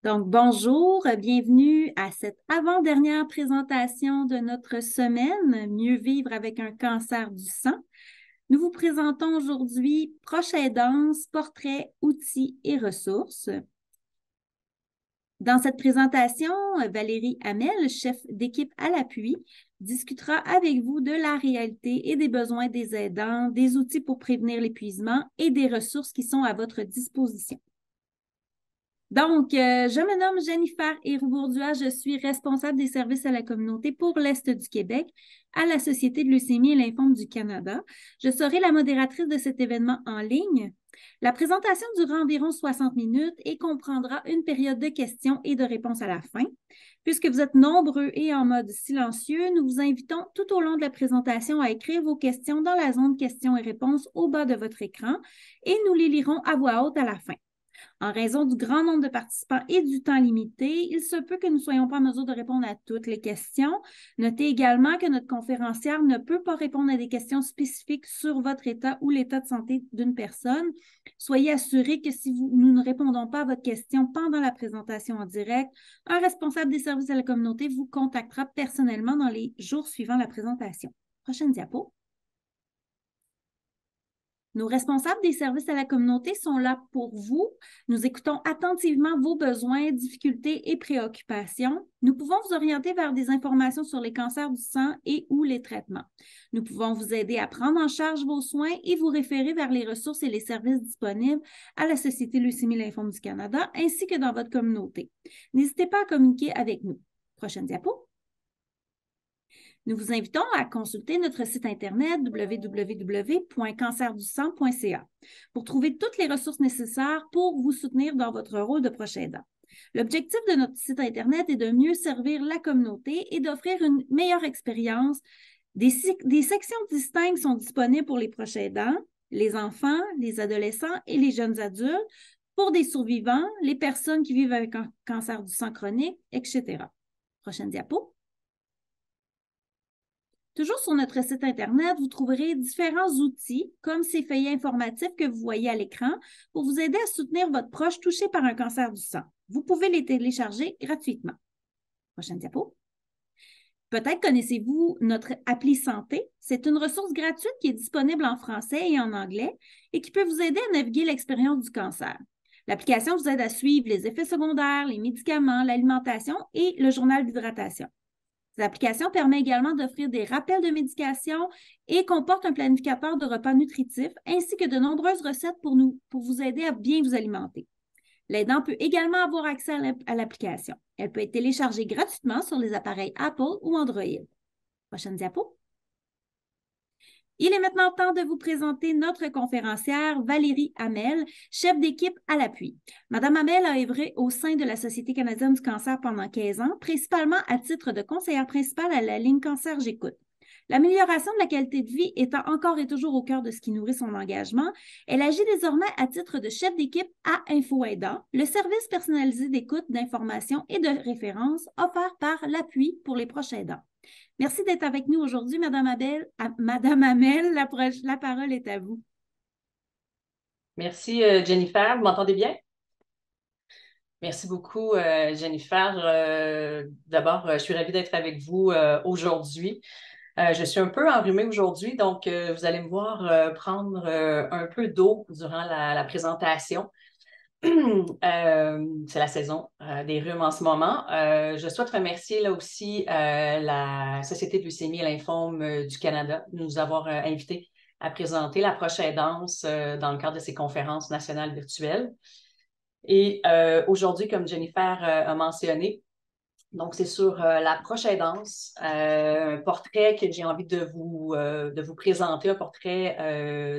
Donc, bonjour, bienvenue à cette avant-dernière présentation de notre semaine, Mieux vivre avec un cancer du sang. Nous vous présentons aujourd'hui Proche aidance, portraits, outils et ressources. Dans cette présentation, Valérie Hamel, chef d'équipe à l'appui, discutera avec vous de la réalité et des besoins des aidants, des outils pour prévenir l'épuisement et des ressources qui sont à votre disposition. Donc, je me nomme Jennifer Héroux-Bourduas, je suis responsable des services à la communauté pour l'Est du Québec à la Société de leucémie et lymphome du Canada. Je serai la modératrice de cet événement en ligne. La présentation durera environ 60 minutes et comprendra une période de questions et de réponses à la fin. Puisque vous êtes nombreux et en mode silencieux, nous vous invitons tout au long de la présentation à écrire vos questions dans la zone questions et réponses au bas de votre écran et nous les lirons à voix haute à la fin. En raison du grand nombre de participants et du temps limité, il se peut que nous ne soyons pas en mesure de répondre à toutes les questions. Notez également que notre conférencière ne peut pas répondre à des questions spécifiques sur votre état ou l'état de santé d'une personne. Soyez assurés que si nous ne répondons pas à votre question pendant la présentation en direct, un responsable des services à la communauté vous contactera personnellement dans les jours suivant la présentation. Prochaine diapo. Nos responsables des services à la communauté sont là pour vous. Nous écoutons attentivement vos besoins, difficultés et préoccupations. Nous pouvons vous orienter vers des informations sur les cancers du sang et ou les traitements. Nous pouvons vous aider à prendre en charge vos soins et vous référer vers les ressources et les services disponibles à la Société leucémie lymphome du Canada ainsi que dans votre communauté. N'hésitez pas à communiquer avec nous. Prochaine diapo. Nous vous invitons à consulter notre site Internet www.cancerdusang.ca pour trouver toutes les ressources nécessaires pour vous soutenir dans votre rôle de proche aidant. L'objectif de notre site Internet est de mieux servir la communauté et d'offrir une meilleure expérience. Des sections distinctes sont disponibles pour les proches aidants, les enfants, les adolescents et les jeunes adultes, pour des survivants, les personnes qui vivent avec un cancer du sang chronique, etc. Prochaine diapo. Toujours sur notre site Internet, vous trouverez différents outils, comme ces feuillets informatifs que vous voyez à l'écran, pour vous aider à soutenir votre proche touché par un cancer du sang. Vous pouvez les télécharger gratuitement. Prochaine diapo. Peut-être connaissez-vous notre appli Santé. C'est une ressource gratuite qui est disponible en français et en anglais et qui peut vous aider à naviguer l'expérience du cancer. L'application vous aide à suivre les effets secondaires, les médicaments, l'alimentation et le journal d'hydratation. L'application permet également d'offrir des rappels de médication et comporte un planificateur de repas nutritifs ainsi que de nombreuses recettes pour vous aider à bien vous alimenter. L'aidant peut également avoir accès à l'application. Elle peut être téléchargée gratuitement sur les appareils Apple ou Android. Prochaine diapo. Il est maintenant temps de vous présenter notre conférencière Valérie Hamel, chef d'équipe à l'appui. Madame Hamel a œuvré au sein de la Société canadienne du cancer pendant 15 ans, principalement à titre de conseillère principale à la ligne Cancer J'écoute. L'amélioration de la qualité de vie étant encore et toujours au cœur de ce qui nourrit son engagement, elle agit désormais à titre de chef d'équipe à InfoAidant, le service personnalisé d'écoute, d'information et de référence offert par l'appui pour les proches aidants. Merci d'être avec nous aujourd'hui, Madame Hamel. La parole est à vous. Merci, Jennifer. Vous m'entendez bien? Merci beaucoup, Jennifer. D'abord, je suis ravie d'être avec vous aujourd'hui. Je suis un peu enrhumée aujourd'hui, donc vous allez me voir prendre un peu d'eau durant la présentation. C'est la saison des rhumes en ce moment. Je souhaite remercier là aussi la Société de leucémie et lymphome du Canada de nous avoir invités à présenter la Proche aidance dans le cadre de ces conférences nationales virtuelles. Et aujourd'hui, comme Jennifer a mentionné, donc c'est sur la Proche aidance, un portrait que j'ai envie de vous présenter, un portrait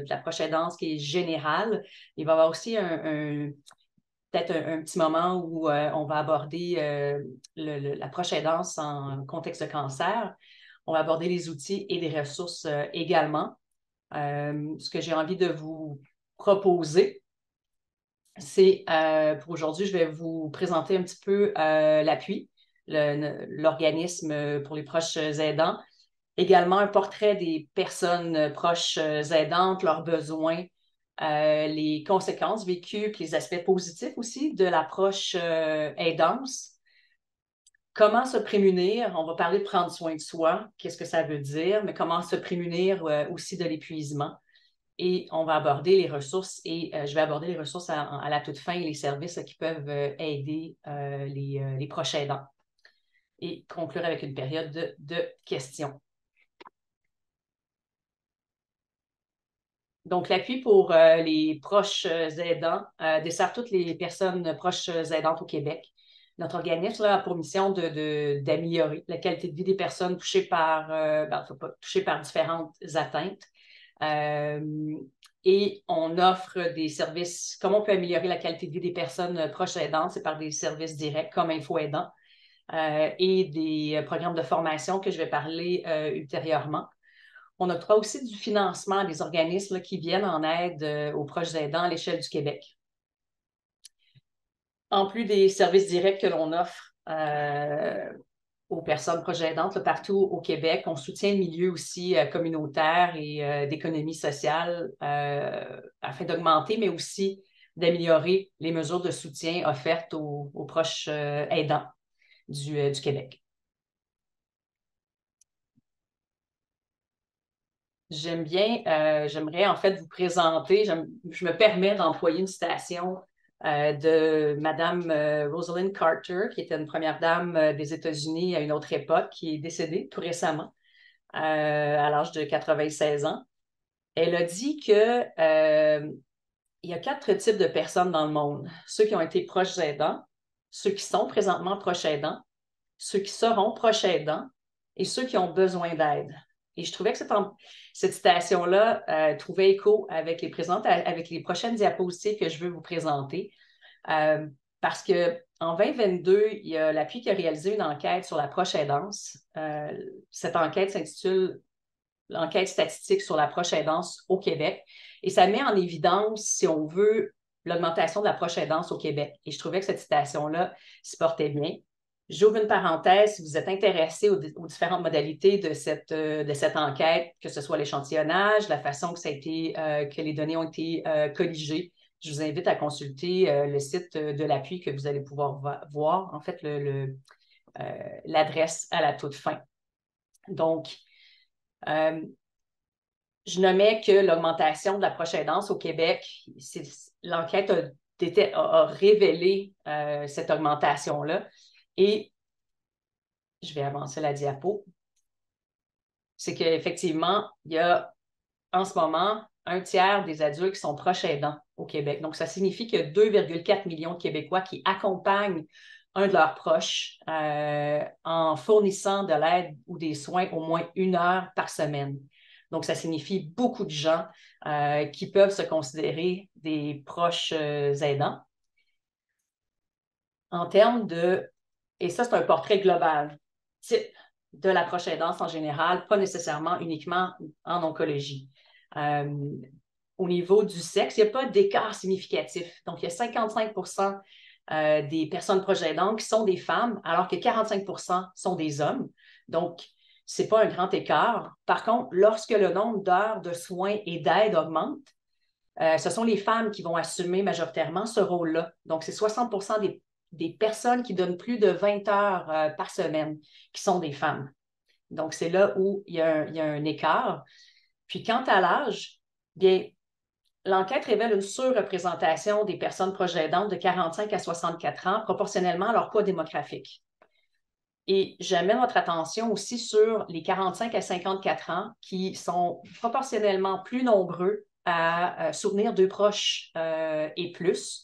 de la Proche aidance qui est général. Il va y avoir aussi peut-être un petit moment où on va aborder la Proche aidance en contexte de cancer. On va aborder les outils et les ressources également. Ce que j'ai envie de vous proposer, c'est pour aujourd'hui, je vais vous présenter un petit peu l'appui, l'organisme pour les proches aidants. Également un portrait des personnes proches aidantes, leurs besoins, les conséquences vécues, puis les aspects positifs aussi de l'approche aidance. Comment se prémunir? On va parler de prendre soin de soi, qu'est-ce que ça veut dire, mais comment se prémunir aussi de l'épuisement. Et on va aborder les ressources et je vais aborder les ressources à la toute fin et les services qui peuvent aider les proches aidants. Et conclure avec une période de questions. Donc, l'appui pour les proches aidants dessert toutes les personnes proches aidantes au Québec. Notre organisme a pour mission d'améliorer la qualité de vie des personnes touchées par différentes atteintes. Et on offre des services. Comment on peut améliorer la qualité de vie des personnes proches aidantes? C'est par des services directs comme Info Aidant et des programmes de formation que je vais parler ultérieurement. On octroie aussi du financement à des organismes qui viennent en aide aux proches aidants à l'échelle du Québec. En plus des services directs que l'on offre aux personnes proches aidantes partout au Québec, on soutient le milieu aussi communautaire et d'économie sociale afin d'augmenter, mais aussi d'améliorer les mesures de soutien offertes aux proches aidants du Québec. J'aimerais en fait vous présenter, je me permets d'employer une citation de Madame Rosalind Carter, qui était une première dame des États-Unis à une autre époque, qui est décédée tout récemment, à l'âge de 96 ans. Elle a dit que il y a 4 types de personnes dans le monde. Ceux qui ont été proches aidants, ceux qui sont présentement proches aidants, ceux qui seront proches aidants et ceux qui ont besoin d'aide. Et je trouvais que cette citation-là trouvait écho avec les prochaines diapositives que je veux vous présenter. Parce qu'en 2022, il y a l'APUI qui a réalisé une enquête sur la proche aidance. Cette enquête s'intitule l'enquête statistique sur la proche aidance au Québec. Et ça met en évidence, si on veut, l'augmentation de la proche aidance au Québec. Et je trouvais que cette citation-là se portait bien. J'ouvre une parenthèse, si vous êtes intéressé aux différentes modalités de cette enquête, que ce soit l'échantillonnage, la façon que les données ont été colligées, je vous invite à consulter le site de l'appui que vous allez pouvoir voir, en fait, l'adresse à la toute fin. Donc, je nommais que l'augmentation de la proche aidance au Québec, l'enquête a révélé cette augmentation-là. Et je vais avancer la diapo. C'est qu'effectivement, il y a en ce moment un tiers des adultes qui sont proches aidants au Québec. Donc, ça signifie qu'il y a 2,4 millions de Québécois qui accompagnent un de leurs proches en fournissant de l'aide ou des soins au moins 1 heure par semaine. Donc, ça signifie beaucoup de gens qui peuvent se considérer des proches aidants. En termes et ça, c'est un portrait global de la proche aidance en général, pas nécessairement uniquement en oncologie. Au niveau du sexe, il n'y a pas d'écart significatif. Donc, il y a 55 des personnes proches aidantes qui sont des femmes, alors que 45 sont des hommes. Donc, ce n'est pas un grand écart. Par contre, lorsque le nombre d'heures de soins et d'aide augmente, ce sont les femmes qui vont assumer majoritairement ce rôle-là. Donc, c'est 60 des personnes qui donnent plus de 20 heures par semaine qui sont des femmes. Donc, c'est là où il y a un écart. Puis, quant à l'âge, bien, l'enquête révèle une surreprésentation des personnes proches aidantes de 45 à 64 ans, proportionnellement à leur poids démographique. Et j'amène votre attention aussi sur les 45 à 54 ans qui sont proportionnellement plus nombreux à soutenir 2 proches et plus.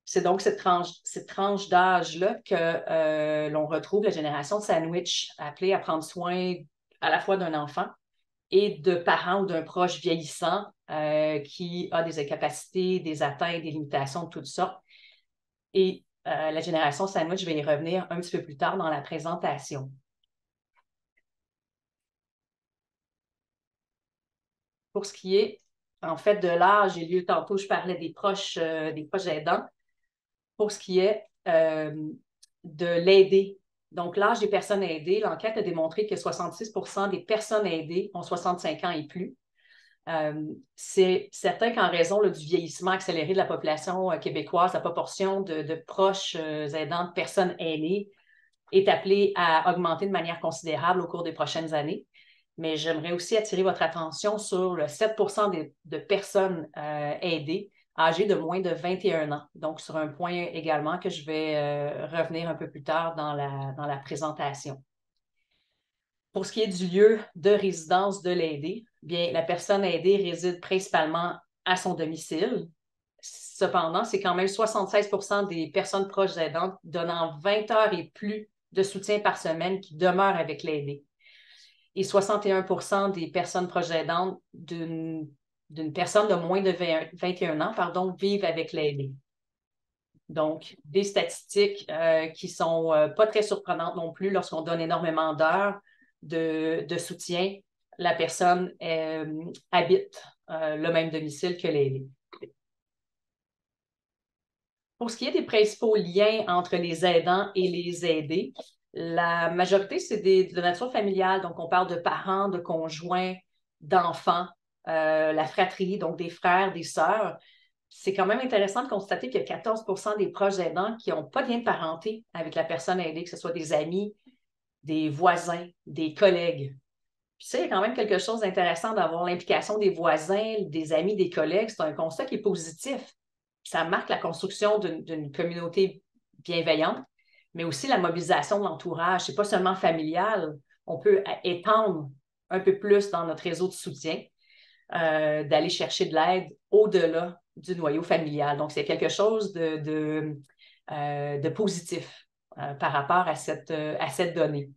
C'est donc cette tranche d'âge-là que l'on retrouve la génération de sandwich, appelée à prendre soin à la fois d'un enfant et de parents ou d'un proche vieillissant qui a des incapacités, des atteintes, des limitations de toutes sortes. Et la génération sandwich, je vais y revenir un petit peu plus tard dans la présentation. Pour ce qui est, en fait, de l'âge, j'ai lu tantôt, je parlais des proches aidants. Pour ce qui est de l'aider. Donc, l'âge des personnes aidées, l'enquête a démontré que 66 des personnes aidées ont 65 ans et plus. C'est certain qu'en raison là, du vieillissement accéléré de la population québécoise, la proportion de proches aidants de personnes aînées est appelée à augmenter de manière considérable au cours des prochaines années. Mais j'aimerais aussi attirer votre attention sur le 7 de personnes aidées âgées de moins de 21 ans. Donc, sur un point également que je vais revenir un peu plus tard dans la présentation. Pour ce qui est du lieu de résidence de l'aidé, bien, la personne aidée réside principalement à son domicile. Cependant, c'est quand même 76 des personnes proches aidantes donnant 20 heures et plus de soutien par semaine qui demeurent avec l'aidé. Et 61 des personnes proches aidantes d'une personne de moins de 21 ans vivent avec l'aidé. Donc, des statistiques qui ne sont pas très surprenantes non plus lorsqu'on donne énormément d'heures de soutien. La personne habite le même domicile que l'aidé. Pour ce qui est des principaux liens entre les aidants et les aidés, la majorité, c'est de nature familiale. Donc, on parle de parents, de conjoints, d'enfants, la fratrie, donc des frères, des sœurs. C'est quand même intéressant de constater qu'il y a 14 des proches aidants qui n'ont pas de lien de parenté avec la personne aidée, que ce soit des amis, des voisins, des collègues. Puis ça, il y a quand même quelque chose d'intéressant d'avoir l'implication des voisins, des amis, des collègues. C'est un constat qui est positif. Ça marque la construction d'une communauté bienveillante, mais aussi la mobilisation de l'entourage. Ce n'est pas seulement familial. On peut étendre un peu plus dans notre réseau de soutien, d'aller chercher de l'aide au-delà du noyau familial. Donc, c'est quelque chose de positif par rapport à cette donnée.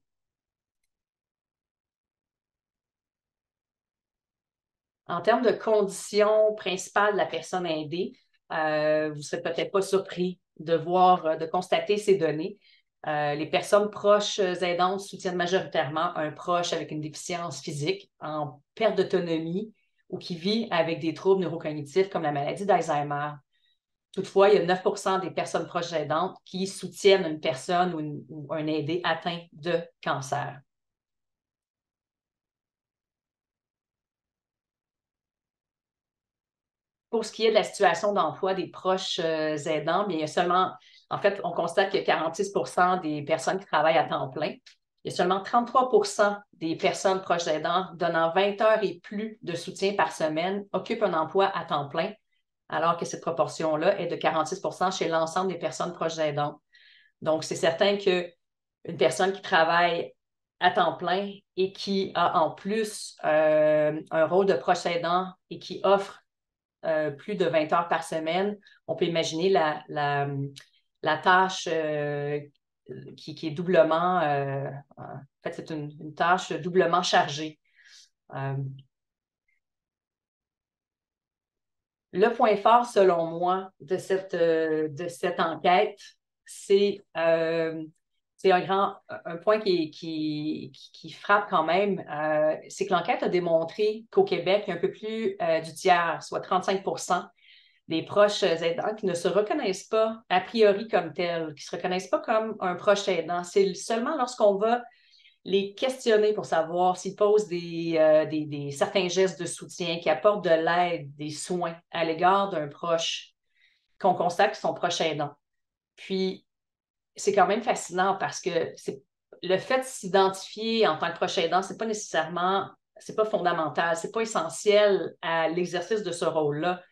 En termes de conditions principales de la personne aidée, vous ne serez peut-être pas surpris de constater ces données. Les personnes proches aidantes soutiennent majoritairement un proche avec une déficience physique, en perte d'autonomie ou qui vit avec des troubles neurocognitifs comme la maladie d'Alzheimer. Toutefois, il y a 9 des personnes proches aidantes qui soutiennent une personne ou un aidé atteint de cancer. Pour ce qui est de la situation d'emploi des proches aidants, bien, il y a seulement, en fait, on constate que 46 des personnes qui travaillent à temps plein. Il y a seulement 33 des personnes proches aidants donnant 20 heures et plus de soutien par semaine occupent un emploi à temps plein, alors que cette proportion-là est de 46 chez l'ensemble des personnes proches aidantes. Donc, c'est certain qu'une personne qui travaille à temps plein et qui a en plus un rôle de proche aidant et qui offre plus de 20 heures par semaine, on peut imaginer la tâche qui est doublement, en fait, c'est une tâche doublement chargée. Le point fort, selon moi, de cette enquête, c'est un point qui frappe quand même, c'est que l'enquête a démontré qu'au Québec, il y a un peu plus du tiers, soit 35 des proches aidants qui ne se reconnaissent pas a priori comme tels, qui ne se reconnaissent pas comme un proche aidant. C'est seulement lorsqu'on va les questionner pour savoir s'ils posent certains gestes de soutien, qui apportent de l'aide, des soins à l'égard d'un proche, qu'on constate qu'ils sont proches aidants. Puis, c'est quand même fascinant parce que le fait de s'identifier en tant que proche aidant, c'est pas fondamental, c'est pas essentiel à l'exercice de ce rôle-là,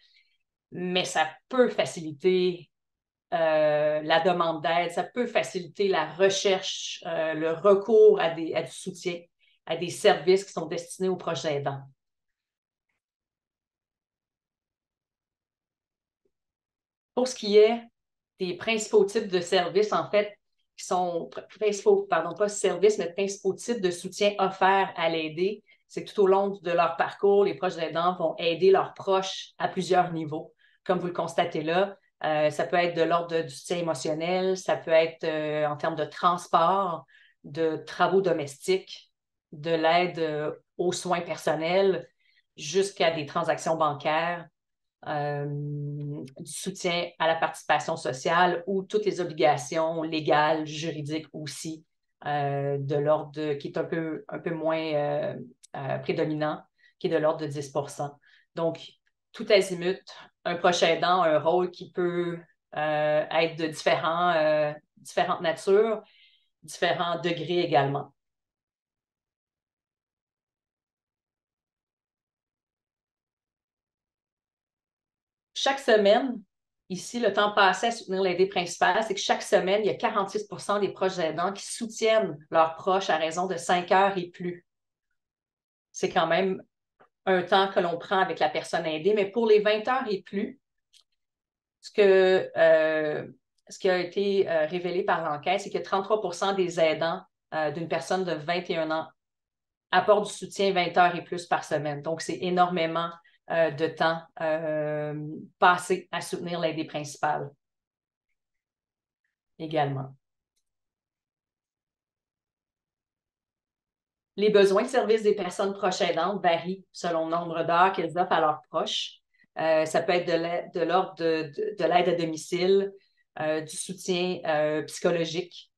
mais ça peut faciliter la demande d'aide, ça peut faciliter la recherche, le recours à du soutien, à des services qui sont destinés aux proches aidants. Pour ce qui est des principaux types de services, en fait, qui sont principaux, pardon, pas services, mais principaux types de soutien offerts à l'aidé, c'est que tout au long de leur parcours, les proches aidants vont aider leurs proches à plusieurs niveaux. Comme vous le constatez là, ça peut être de l'ordre du soutien émotionnel, ça peut être en termes de transport, de travaux domestiques, de l'aide aux soins personnels, jusqu'à des transactions bancaires, du soutien à la participation sociale ou toutes les obligations légales, juridiques aussi, de l'ordre qui est un peu moins prédominant, qui est de l'ordre de 10 %. Donc, tout azimut, un proche aidant a un rôle qui peut être de différentes natures, différents degrés également. Chaque semaine, ici, le temps passé à soutenir l'aidé principal, c'est que chaque semaine, il y a 46 % des proches aidants qui soutiennent leurs proches à raison de 5 heures et plus. C'est quand même un temps que l'on prend avec la personne aidée, mais pour les 20 heures et plus, ce qui a été révélé par l'enquête, c'est que 33 % des aidants d'une personne de 21 ans apportent du soutien 20 heures et plus par semaine. Donc, c'est énormément de temps passé à soutenir l'aidé principal également. Les besoins de service des personnes proches aidantes varient selon le nombre d'heures qu'elles offrent à leurs proches. Ça peut être de l'ordre de l'aide à domicile, du soutien psychologique,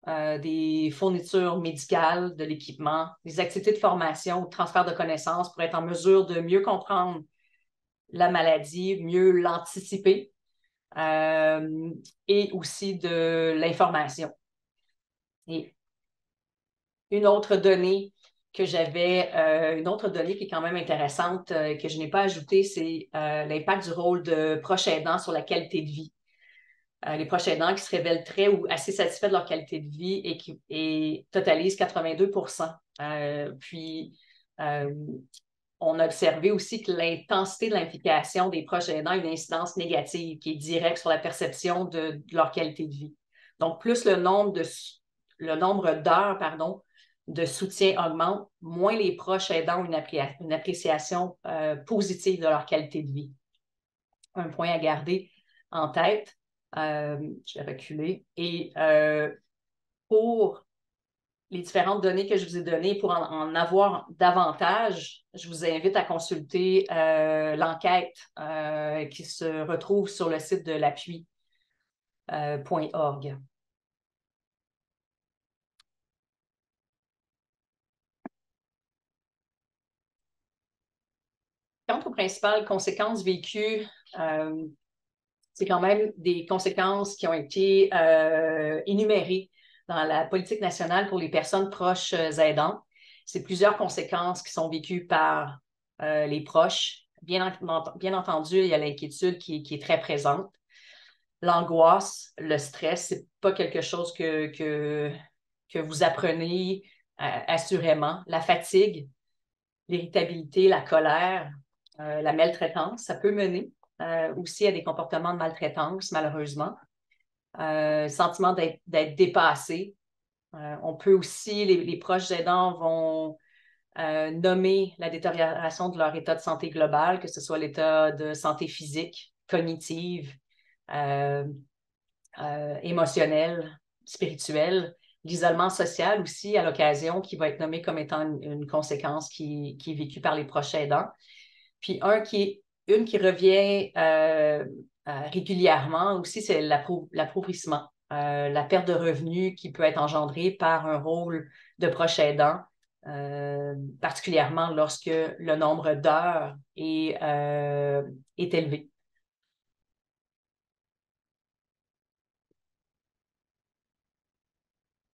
des fournitures médicales, de l'équipement, des activités de formation ou de transfert de connaissances pour être en mesure de mieux comprendre la maladie, mieux l'anticiper, et aussi de l'information. Et une autre donnée qui est quand même intéressante, que je n'ai pas ajoutée, c'est l'impact du rôle de proche aidant sur la qualité de vie. Les proches aidants qui se révèlent très ou assez satisfaits de leur qualité de vie et qui totalisent 82 %. On a observé aussi que l'intensité de l'implication des proches aidants a une incidence négative qui est directe sur la perception de leur qualité de vie. Donc, plus le nombre d'heures de soutien augmente, moins les proches aidants ont une appréciation positive de leur qualité de vie. Un point à garder en tête. Je vais reculer. Et pour les différentes données que je vous ai données, pour en avoir davantage, je vous invite à consulter l'enquête qui se retrouve sur le site de l'appui.org. Quant aux principales conséquences vécues, c'est quand même des conséquences qui ont été énumérées dans la politique nationale pour les personnes proches aidantes. C'est plusieurs conséquences qui sont vécues par les proches. Bien entendu, il y a l'inquiétude qui est très présente. L'angoisse, le stress, c'est pas quelque chose que vous apprenez assurément. La fatigue, l'irritabilité, la colère, la maltraitance, ça peut mener aussi à des comportements de maltraitance, malheureusement. Sentiment d'être dépassé. On peut aussi, les proches aidants vont nommer la détérioration de leur état de santé global, que ce soit l'état de santé physique, cognitive, émotionnelle, spirituelle, l'isolement social aussi à l'occasion qui va être nommé comme étant une conséquence qui est vécue par les proches aidants. Puis une qui revient régulièrement aussi, c'est l'appauvrissement, la perte de revenus qui peut être engendrée par un rôle de proche aidant, particulièrement lorsque le nombre d'heures est élevé.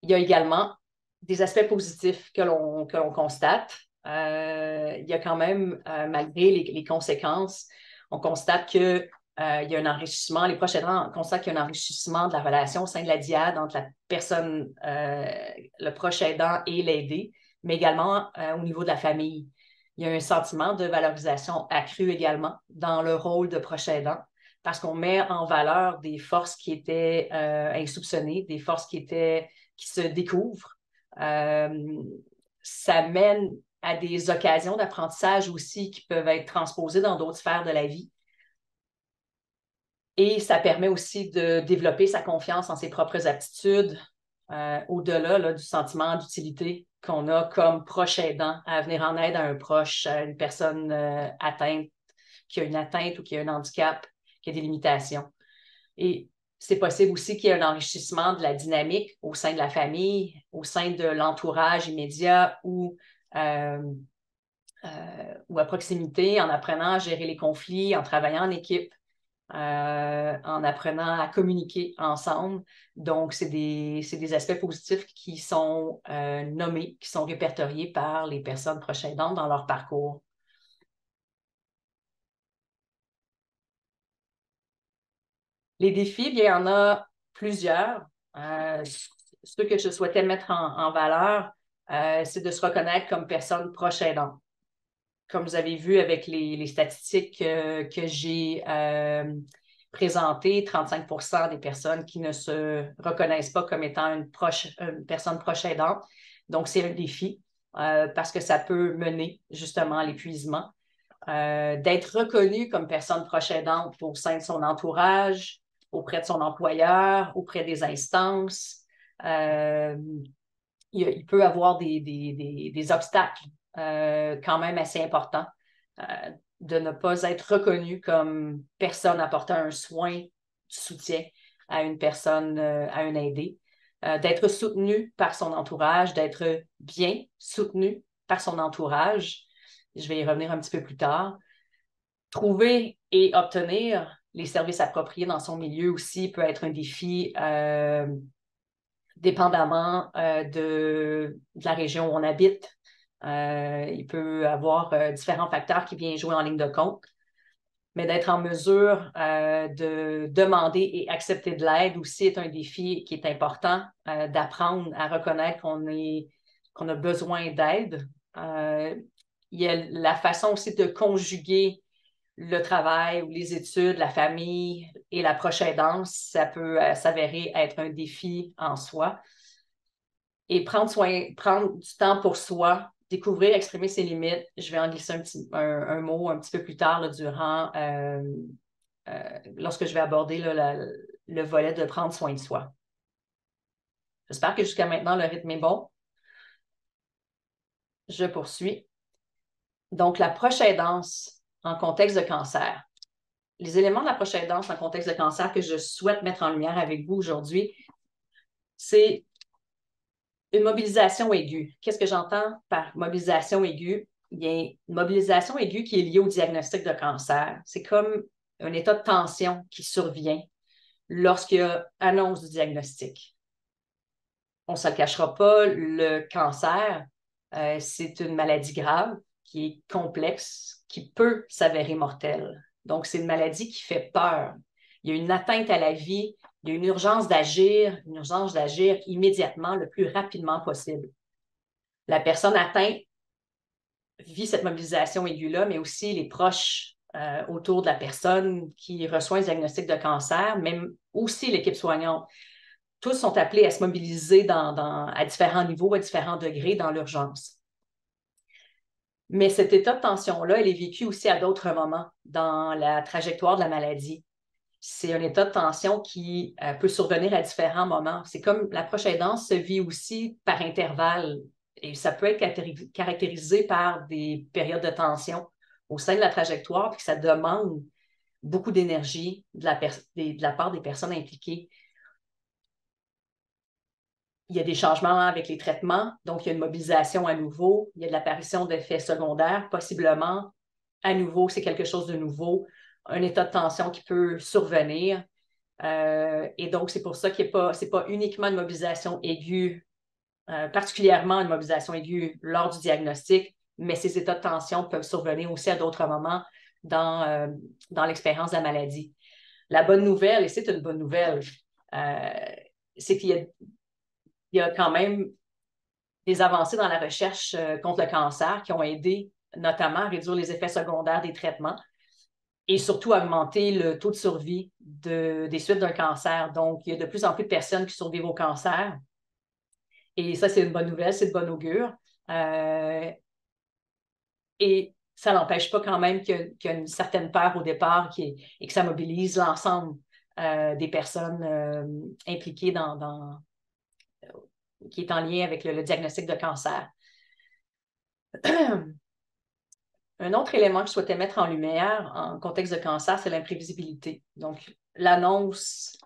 Il y a également des aspects positifs que l'on constate. Il y a quand même, malgré les conséquences, on constate qu'il y a un enrichissement, les proches aidants constatent qu'il y a un enrichissement de la relation au sein de la dyade entre la personne, le proche aidant et l'aidé, mais également au niveau de la famille. Il y a un sentiment de valorisation accrue également dans le rôle de proche aidant parce qu'on met en valeur des forces qui étaient insoupçonnées, des forces qui se découvrent. Ça mène à des occasions d'apprentissage aussi qui peuvent être transposées dans d'autres sphères de la vie. Et ça permet aussi de développer sa confiance en ses propres aptitudes, au-delà du sentiment d'utilité qu'on a comme proche aidant à venir en aide à un proche, à une personne atteinte, qui a une atteinte ou qui a un handicap, qui a des limitations. Et c'est possible aussi qu'il y ait un enrichissement de la dynamique au sein de la famille, au sein de l'entourage immédiat ou ou à proximité, en apprenant à gérer les conflits, en travaillant en équipe, en apprenant à communiquer ensemble. Donc, c'est des aspects positifs qui sont nommés, qui sont répertoriés par les personnes proches aidantes dans leur parcours. Les défis, bien, il y en a plusieurs. Ce que je souhaitais mettre en valeur, c'est de se reconnaître comme personne proche aidante. Comme vous avez vu avec les statistiques que j'ai présentées, 35% des personnes qui ne se reconnaissent pas comme étant une personne proche aidante. Donc, c'est un défi parce que ça peut mener justement à l'épuisement. D'être reconnu comme personne proche aidante au sein de son entourage, auprès de son employeur, auprès des instances. Il peut avoir des obstacles quand même assez importants de ne pas être reconnu comme personne apportant un soin, du soutien à une personne, à un aidé, d'être soutenu par son entourage, d'être bien soutenu par son entourage. Je vais y revenir un petit peu plus tard. Trouver et obtenir les services appropriés dans son milieu aussi peut être un défi dépendamment de la région où on habite. Il peut y avoir différents facteurs qui viennent jouer en ligne de compte, mais d'être en mesure de demander et accepter de l'aide aussi est un défi qui est important, d'apprendre à reconnaître qu'on a besoin d'aide. Il y a la façon aussi de conjuguer le travail ou les études, la famille et la proche aidance, ça peut s'avérer être un défi en soi. Et prendre du temps pour soi, découvrir, exprimer ses limites. Je vais en glisser un mot un petit peu plus tard là, lorsque je vais aborder là, le volet de prendre soin de soi. J'espère que jusqu'à maintenant, le rythme est bon. Je poursuis. Donc, la proche aidance en contexte de cancer. Les éléments de la proche aidance en contexte de cancer que je souhaite mettre en lumière avec vous aujourd'hui, c'est une mobilisation aiguë. Qu'est-ce que j'entends par mobilisation aiguë? Il y a une mobilisation aiguë qui est liée au diagnostic de cancer. C'est comme un état de tension qui survient lorsqu'il y a annonce du diagnostic. On ne se le cachera pas, le cancer, c'est une maladie grave qui est complexe, qui peut s'avérer mortelle. Donc, c'est une maladie qui fait peur. Il y a une atteinte à la vie, il y a une urgence d'agir immédiatement, le plus rapidement possible. La personne atteinte vit cette mobilisation aiguë-là, mais aussi les proches autour de la personne qui reçoit un diagnostic de cancer, même aussi l'équipe soignante. Tous sont appelés à se mobiliser à différents niveaux, à différents degrés dans l'urgence. Mais cet état de tension-là, elle est vécu aussi à d'autres moments dans la trajectoire de la maladie. C'est un état de tension qui peut survenir à différents moments. C'est comme l'approche aidance se vit aussi par intervalles et ça peut être caractérisé par des périodes de tension au sein de la trajectoire, puis que ça demande beaucoup d'énergie de la part des personnes impliquées. Il y a des changements avec les traitements, donc il y a une mobilisation à nouveau, il y a de l'apparition d'effets secondaires, possiblement à nouveau, c'est quelque chose de nouveau, un état de tension qui peut survenir. Et donc, c'est pour ça que ce n'est pas uniquement une mobilisation aiguë, particulièrement une mobilisation aiguë lors du diagnostic, mais ces états de tension peuvent survenir aussi à d'autres moments dans l'expérience de la maladie. La bonne nouvelle, et c'est une bonne nouvelle, c'est qu'il y a quand même des avancées dans la recherche contre le cancer qui ont aidé notamment à réduire les effets secondaires des traitements et surtout augmenter le taux de survie des suites d'un cancer. Donc, il y a de plus en plus de personnes qui survivent au cancer. Et ça, c'est une bonne nouvelle, c'est de bon augure. Et ça n'empêche pas quand même qu'il y a une certaine peur au départ et que ça mobilise l'ensemble des personnes impliquées qui est en lien avec le diagnostic de cancer. Un autre élément que je souhaitais mettre en lumière en contexte de cancer, c'est l'imprévisibilité. Donc, l'annonce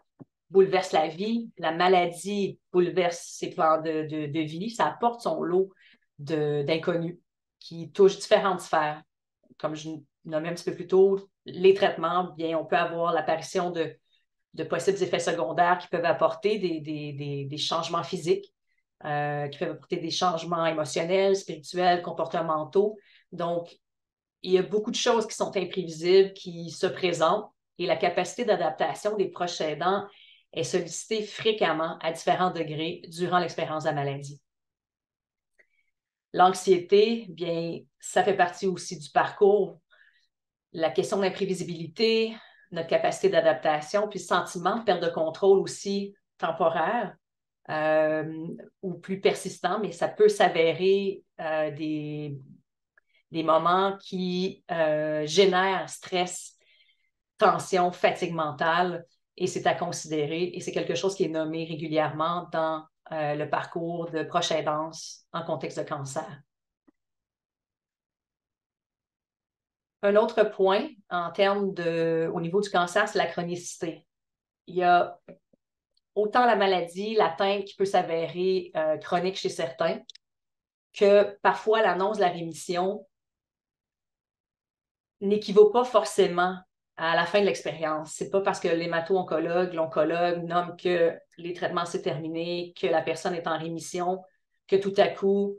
bouleverse la vie, la maladie bouleverse ses plans de vie, ça apporte son lot d'inconnus. qui touche différentes sphères. Comme je nommais un petit peu plus tôt, les traitements, bien, on peut avoir l'apparition de possibles effets secondaires qui peuvent apporter des changements physiques, qui peuvent apporter des changements émotionnels, spirituels, comportementaux. Donc, il y a beaucoup de choses qui sont imprévisibles, qui se présentent, et la capacité d'adaptation des proches aidants est sollicitée fréquemment à différents degrés durant l'expérience de la maladie. L'anxiété, bien, ça fait partie aussi du parcours. La question d'imprévisibilité, notre capacité d'adaptation, puis le sentiment de perte de contrôle aussi temporaire ou plus persistant, mais ça peut s'avérer des moments qui génèrent stress, tension, fatigue mentale, et c'est à considérer, et c'est quelque chose qui est nommé régulièrement dans le parcours de proche aidance en contexte de cancer. Un autre point en termes au niveau du cancer, c'est la chronicité. Il y a autant la maladie, l'atteinte qui peut s'avérer chronique chez certains, que parfois l'annonce de la rémission n'équivaut pas forcément à la fin de l'expérience. C'est pas parce que l'hémato-oncologue, l'oncologue nomme que les traitements c'est terminé, que la personne est en rémission, que tout à coup,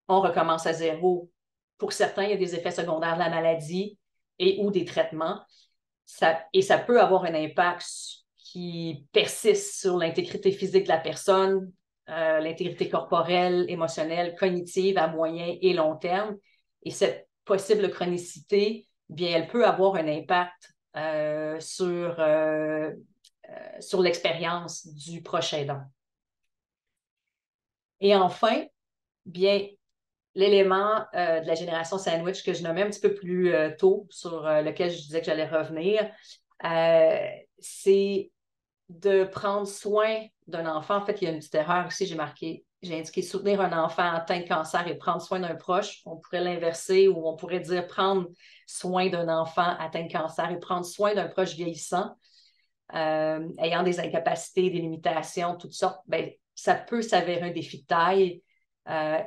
on recommence à zéro. Pour certains, il y a des effets secondaires de la maladie et ou des traitements. Et ça peut avoir un impact qui persiste sur l'intégrité physique de la personne, l'intégrité corporelle, émotionnelle, cognitive à moyen et long terme. Et cette possible chronicité, bien, elle peut avoir un impact sur l'expérience du proche aidant. Et enfin, bien, l'élément de la génération sandwich que je nommais un petit peu plus tôt, sur lequel je disais que j'allais revenir, c'est de prendre soin d'un enfant. En fait, il y a une petite erreur aussi, j'ai indiqué soutenir un enfant atteint de cancer et prendre soin d'un proche. On pourrait l'inverser ou on pourrait dire prendre soin d'un enfant atteint de cancer et prendre soin d'un proche vieillissant, ayant des incapacités, des limitations, toutes sortes. Bien, ça peut s'avérer un défi de taille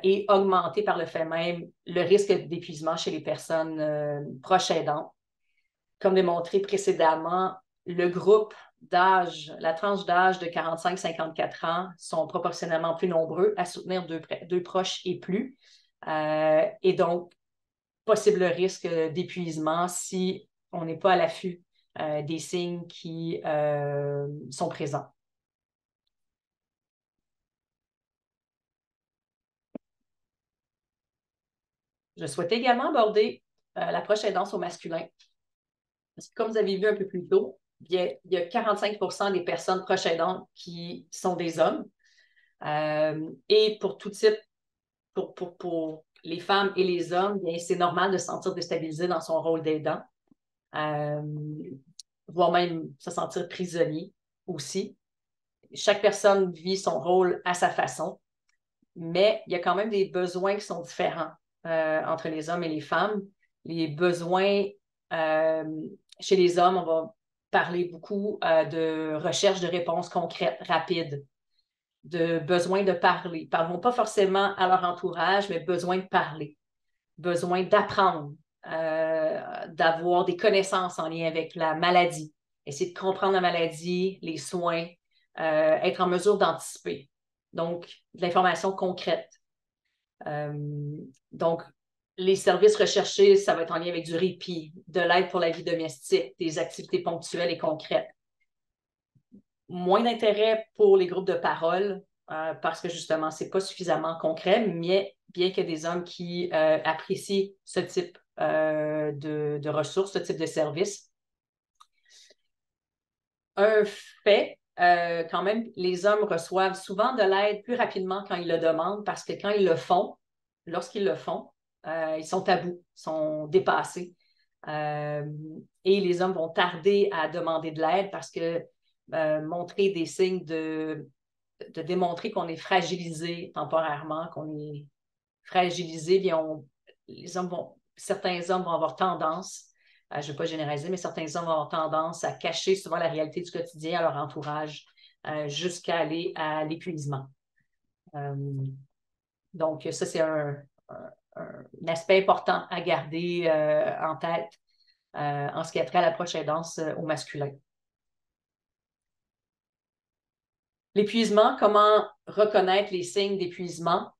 et augmenter par le fait même le risque d'épuisement chez les personnes proches aidantes. Comme démontré précédemment, le groupe d'âge, la tranche d'âge de 45-54 ans sont proportionnellement plus nombreux à soutenir deux proches et plus. Et donc, possible risque d'épuisement si on n'est pas à l'affût des signes qui sont présents. Je souhaitais également aborder l'approche aidance au masculin. Parce que comme vous avez vu un peu plus tôt, il y a 45% des personnes proches aidantes qui sont des hommes. Et pour tout type, pour les femmes et les hommes, bien, c'est normal de se sentir déstabilisé dans son rôle d'aidant, voire même se sentir prisonnier aussi. Chaque personne vit son rôle à sa façon, mais il y a quand même des besoins qui sont différents entre les hommes et les femmes. Les besoins chez les hommes, on va parler beaucoup de recherche de réponses concrètes, rapides, de besoin de parler. Parlons pas forcément à leur entourage, mais besoin de parler, besoin d'apprendre, d'avoir des connaissances en lien avec la maladie, essayer de comprendre la maladie, les soins, être en mesure d'anticiper. Donc, de l'information concrète. Donc, les services recherchés, ça va être en lien avec du répit, de l'aide pour la vie domestique, des activités ponctuelles et concrètes. Moins d'intérêt pour les groupes de parole parce que justement, ce n'est pas suffisamment concret, mais bien qu'il y ait des hommes qui apprécient ce type de ressources, ce type de service. Un fait, quand même, les hommes reçoivent souvent de l'aide plus rapidement quand ils le demandent parce que quand ils le font, lorsqu'ils le font, ils sont à bout, sont dépassés. Et les hommes vont tarder à demander de l'aide parce que montrer des signes de démontrer qu'on est fragilisé temporairement, qu'on est fragilisé, bien certains hommes vont avoir tendance, je ne vais pas généraliser, mais certains hommes vont avoir tendance à cacher souvent la réalité du quotidien à leur entourage jusqu'à aller à l'épuisement. Donc, ça, c'est un un aspect important à garder en tête en ce qui a trait à la proche aidance au masculin. L'épuisement, comment reconnaître les signes d'épuisement?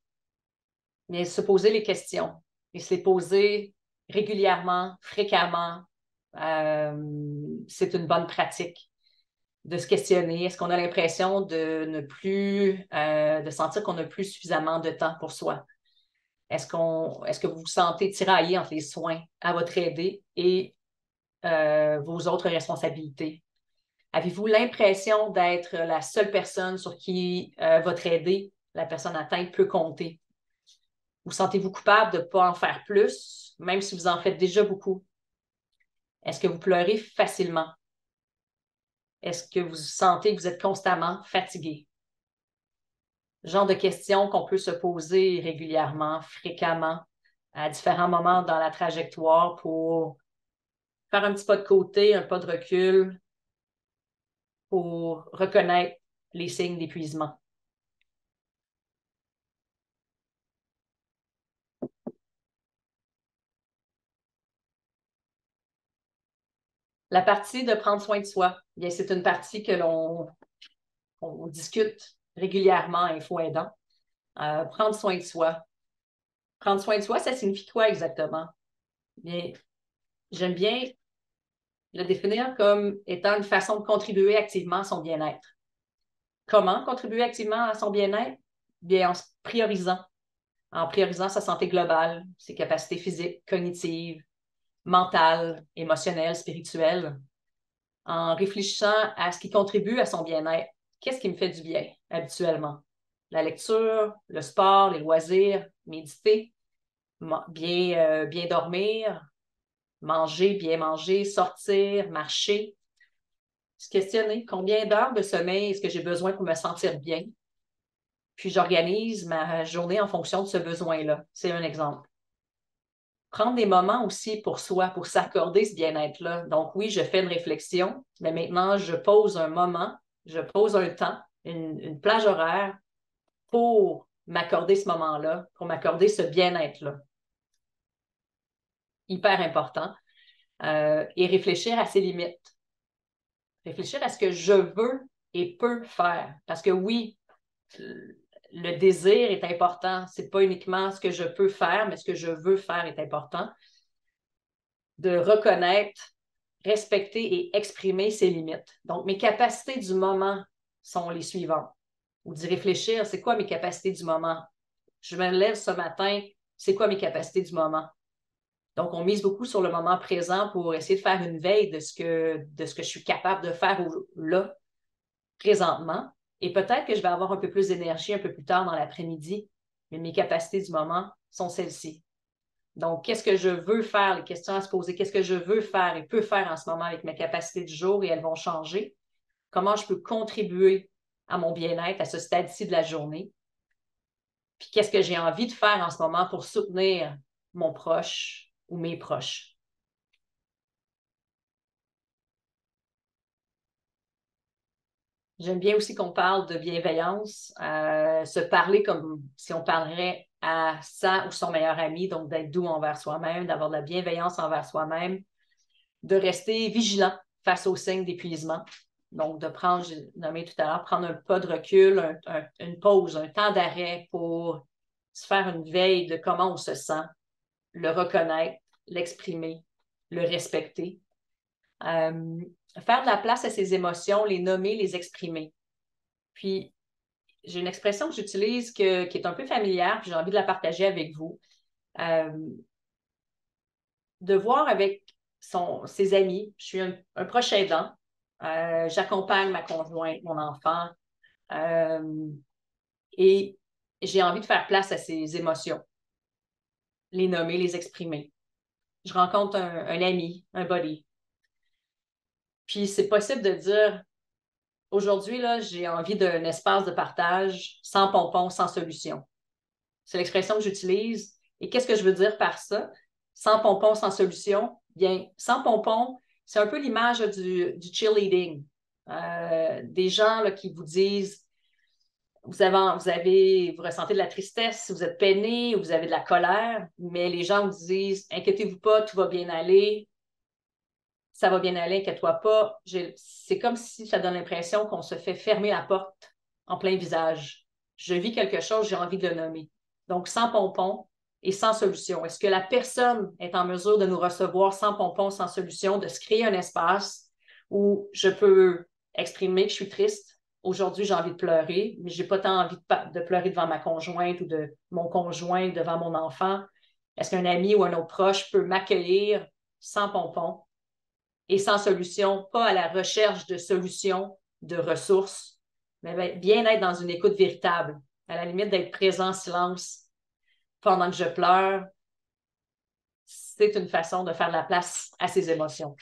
Bien, se poser les questions et se les poser régulièrement, fréquemment. C'est une bonne pratique de se questionner. Est-ce qu'on a l'impression de ne plus, de sentir qu'on n'a plus suffisamment de temps pour soi? Est-ce que vous vous sentez tiraillé entre les soins à votre aidé et vos autres responsabilités? Avez-vous l'impression d'être la seule personne sur qui votre aidé, la personne atteinte, peut compter? Vous sentez-vous coupable de ne pas en faire plus, même si vous en faites déjà beaucoup? Est-ce que vous pleurez facilement? Est-ce que vous sentez que vous êtes constamment fatigué? Genre de questions qu'on peut se poser régulièrement, fréquemment, à différents moments dans la trajectoire pour faire un petit pas de côté, un pas de recul, pour reconnaître les signes d'épuisement. La partie de prendre soin de soi, bien, c'est une partie que on discute régulièrement à Info Aidant. Prendre soin de soi. Prendre soin de soi, ça signifie quoi exactement? Bien, j'aime bien le définir comme étant une façon de contribuer activement à son bien-être. Comment contribuer activement à son bien-être? Bien, en priorisant sa santé globale, ses capacités physiques, cognitives, mentales, émotionnelles, spirituelles, en réfléchissant à ce qui contribue à son bien-être. Qu'est-ce qui me fait du bien habituellement? La lecture, le sport, les loisirs, méditer, bien dormir, bien manger, sortir, marcher. Se questionner combien d'heures de sommeil est-ce que j'ai besoin pour me sentir bien? Puis j'organise ma journée en fonction de ce besoin-là. C'est un exemple. Prendre des moments aussi pour soi, pour s'accorder ce bien-être-là. Donc oui, je fais une réflexion, mais maintenant, je pose un moment, je pose un temps, une plage horaire pour m'accorder ce moment-là, pour m'accorder ce bien-être-là. Hyper important. Et réfléchir à ses limites. Réfléchir à ce que je veux et peux faire. Parce que oui, le désir est important. Ce n'est pas uniquement ce que je peux faire, mais ce que je veux faire est important. De reconnaître, respecter et exprimer ses limites. Donc, mes capacités du moment sont les suivantes. Ou d'y réfléchir, c'est quoi mes capacités du moment? Je me lève ce matin, c'est quoi mes capacités du moment? Donc, on mise beaucoup sur le moment présent pour essayer de faire une veille de ce que je suis capable de faire là, présentement. Et peut-être que je vais avoir un peu plus d'énergie un peu plus tard dans l'après-midi, mais mes capacités du moment sont celles-ci. Donc, qu'est-ce que je veux faire? Les questions à se poser. Qu'est-ce que je veux faire et peux faire en ce moment avec mes capacités du jour et elles vont changer? Comment je peux contribuer à mon bien-être à ce stade-ci de la journée? Puis, qu'est-ce que j'ai envie de faire en ce moment pour soutenir mon proche ou mes proches? J'aime bien aussi qu'on parle de bienveillance, se parler comme si on parlerait à sa ou son meilleur ami, donc d'être doux envers soi-même, d'avoir de la bienveillance envers soi-même, de rester vigilant face aux signes d'épuisement. Donc, de prendre, j'ai nommé tout à l'heure, prendre un pas de recul, une pause, un temps d'arrêt pour se faire une veille de comment on se sent, le reconnaître, l'exprimer, le respecter. Faire de la place à ses émotions, les nommer, les exprimer. Puis, j'ai une expression que j'utilise qui est un peu familière, puis j'ai envie de la partager avec vous. De voir avec ses amis, je suis un proche aidant, j'accompagne ma conjointe, mon enfant, et j'ai envie de faire place à ses émotions, les nommer, les exprimer. Je rencontre un ami, un buddy. Puis c'est possible de dire, aujourd'hui, là, j'ai envie d'un espace de partage sans pompon, sans solution. C'est l'expression que j'utilise. Et qu'est-ce que je veux dire par ça? Sans pompon, sans solution. Bien, sans pompon, c'est un peu l'image du cheerleading. Des gens là, qui vous disent vous ressentez de la tristesse, vous êtes peiné, vous avez de la colère, mais les gens vous disent, inquiétez-vous pas, tout va bien aller, ça va bien aller, inquiète-toi pas. C'est comme si ça donne l'impression qu'on se fait fermer la porte en plein visage. Je vis quelque chose, j'ai envie de le nommer. Donc, sans pompon et sans solution. Est-ce que la personne est en mesure de nous recevoir sans pompon, sans solution, de se créer un espace où je peux exprimer que je suis triste? Aujourd'hui, j'ai envie de pleurer, mais je n'ai pas tant envie de pleurer devant ma conjointe ou de mon conjoint devant mon enfant. Est-ce qu'un ami ou un autre proche peut m'accueillir sans pompon et sans solution, pas à la recherche de solutions, de ressources, mais bien être dans une écoute véritable, à la limite d'être présent en silence pendant que je pleure, c'est une façon de faire de la place à ses émotions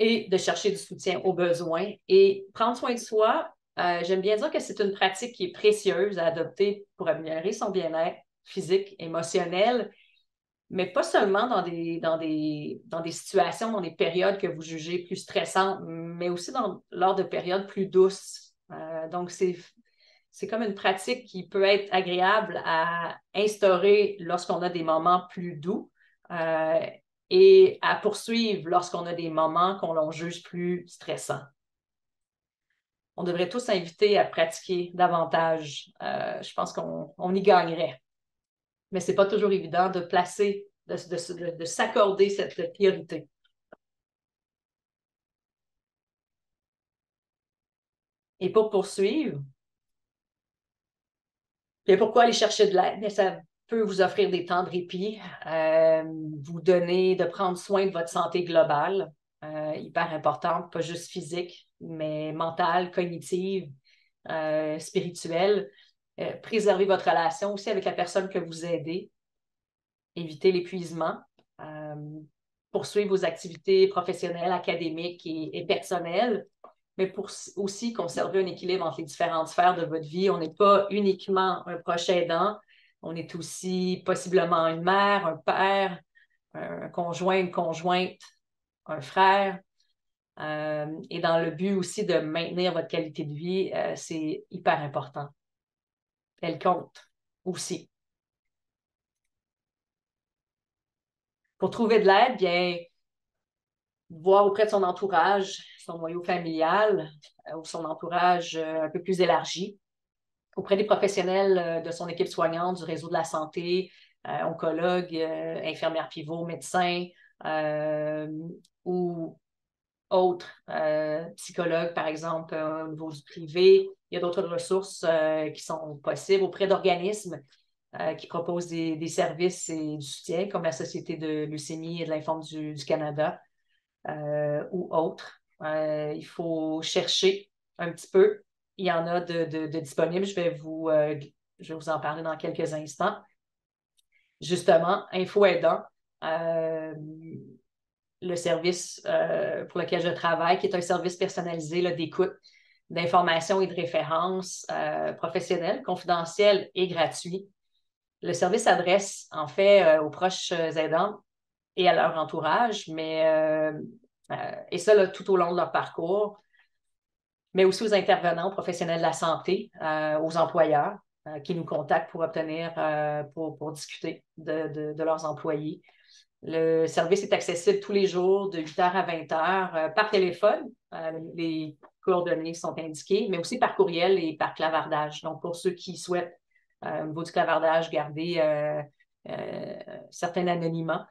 et de chercher du soutien aux besoins. Et prendre soin de soi, j'aime bien dire que c'est une pratique qui est précieuse à adopter pour améliorer son bien-être physique, émotionnel, mais pas seulement dans des situations, dans des périodes que vous jugez plus stressantes, mais aussi lors de périodes plus douces. Donc, c'est comme une pratique qui peut être agréable à instaurer lorsqu'on a des moments plus doux et à poursuivre lorsqu'on a des moments qu'on juge plus stressants. On devrait tous s'inviter à pratiquer davantage. Je pense qu'on y gagnerait. Mais ce n'est pas toujours évident de placer, de s'accorder cette priorité. Et pour poursuivre, bien, pourquoi aller chercher de l'aide? Bien, ça peut vous offrir des temps de répit, vous donner, de prendre soin de votre santé globale, hyper importante, pas juste physique, mais mentale, cognitive, spirituelle. Préserver votre relation aussi avec la personne que vous aidez, éviter l'épuisement, poursuivre vos activités professionnelles, académiques et personnelles, mais pour aussi conserver un équilibre entre les différentes sphères de votre vie. On n'est pas uniquement un proche aidant, on est aussi possiblement une mère, un père, un conjoint, une conjointe, un frère. Et dans le but aussi de maintenir votre qualité de vie, c'est hyper important. Elle compte aussi. Pour trouver de l'aide, bien, voir auprès de son entourage, son noyau familial ou son entourage un peu plus élargi, auprès des professionnels de son équipe soignante, du réseau de la santé, oncologue, infirmière pivot, médecin ou autres, psychologues, par exemple, au niveau du privé. Il y a d'autres ressources qui sont possibles auprès d'organismes qui proposent des services et du soutien, comme la Société de leucémie et de lymphome du Canada. Ou autres. Il faut chercher un petit peu. Il y en a de disponibles. Je vais vous en parler dans quelques instants. Justement, Info Aidant, le service pour lequel je travaille, qui est un service personnalisé d'écoute, d'information et de référence professionnelle, confidentielle et gratuit. Le service s'adresse en fait aux proches aidants et à leur entourage, et ça là, tout au long de leur parcours, mais aussi aux intervenants, aux professionnels de la santé, aux employeurs qui nous contactent pour obtenir, pour discuter de leurs employés. Le service est accessible tous les jours de 8h à 20h par téléphone. Les coordonnées sont indiquées, mais aussi par courriel et par clavardage. Donc, pour ceux qui souhaitent, au niveau du clavardage, garder certains anonymats,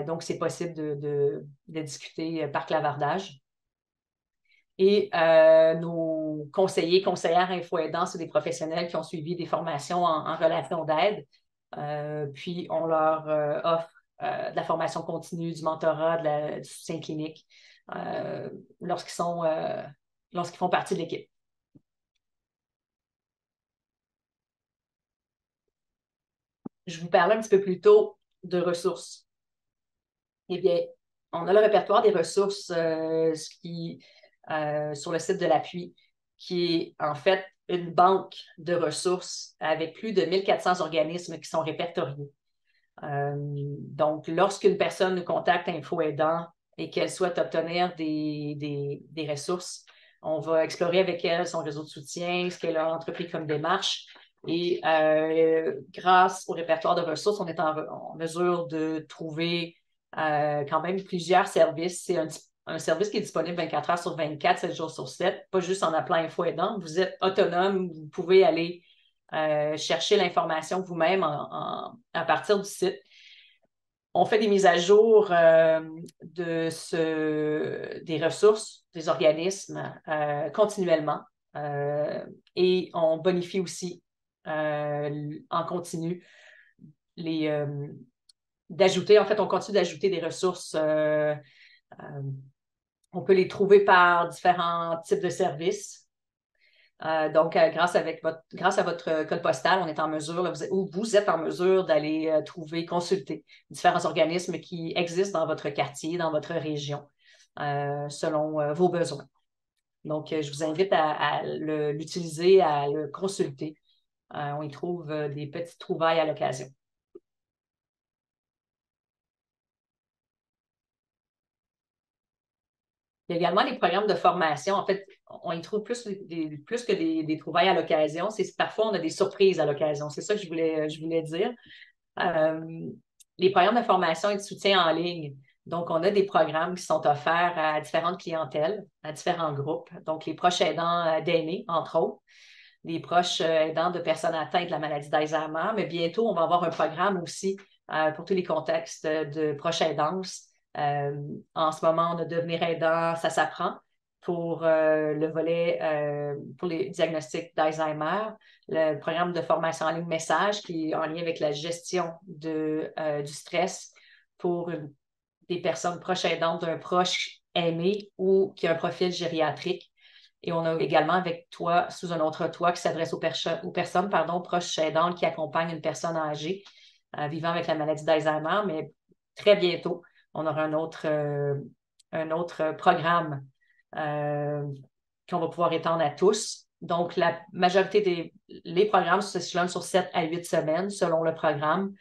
donc, c'est possible de discuter par clavardage. Et nos conseillers, conseillères info-aidants, c'est des professionnels qui ont suivi des formations en relation d'aide. Puis, on leur offre de la formation continue, du mentorat, du soutien clinique lorsqu'ils font partie de l'équipe. Je vous parlais un petit peu plus tôt de ressources. Eh bien, on a le répertoire des ressources sur le site de l'appui, qui est en fait une banque de ressources avec plus de 1400 organismes qui sont répertoriés. Donc, lorsqu'une personne nous contacte Info Aidant et qu'elle souhaite obtenir des ressources, On va explorer avec elle son réseau de soutien, ce qu'elle a entrepris comme démarche. Et grâce au répertoire de ressources, on est en mesure de trouver quand même plusieurs services. C'est un service qui est disponible 24 heures sur 24, 7 jours sur 7, pas juste en appelant Info Aidant. Vous êtes autonome, vous pouvez aller chercher l'information vous-même à partir du site. On fait des mises à jour des ressources des organismes continuellement et on bonifie aussi en continu d'ajouter, en fait, on continue d'ajouter des ressources. On peut les trouver par différents types de services. Donc, grâce à votre code postal, on est en mesure, là, vous êtes en mesure d'aller consulter différents organismes qui existent dans votre quartier, dans votre région, selon vos besoins. Donc, je vous invite à l'utiliser, à le consulter. On y trouve des petites trouvailles à l'occasion. Il y a également les programmes de formation. En fait, on y trouve plus que des trouvailles à l'occasion. Parfois, on a des surprises à l'occasion. C'est ça que je voulais dire. Les programmes de formation et de soutien en ligne. Donc, on a des programmes qui sont offerts à différentes clientèles, à différents groupes. Donc, les proches aidants d'aînés, entre autres, les proches aidants de personnes atteintes de la maladie d'Alzheimer. Mais bientôt, on va avoir un programme aussi pour tous les contextes de proche aidance. En ce moment, on a devenir aidant, ça s'apprend pour le volet pour les diagnostics d'Alzheimer, le programme de formation en ligne message qui est en lien avec la gestion du stress pour des personnes proches aidantes d'un proche aimé ou qui a un profil gériatrique. Et on a également avec toi, sous un autre toit, qui s'adresse aux personnes proches aidantes qui accompagnent une personne âgée vivant avec la maladie d'Alzheimer, mais très bientôt, on aura un autre programme qu'on va pouvoir étendre à tous. Donc, la majorité les programmes s'échelonnent sur 7 à 8 semaines selon le programme.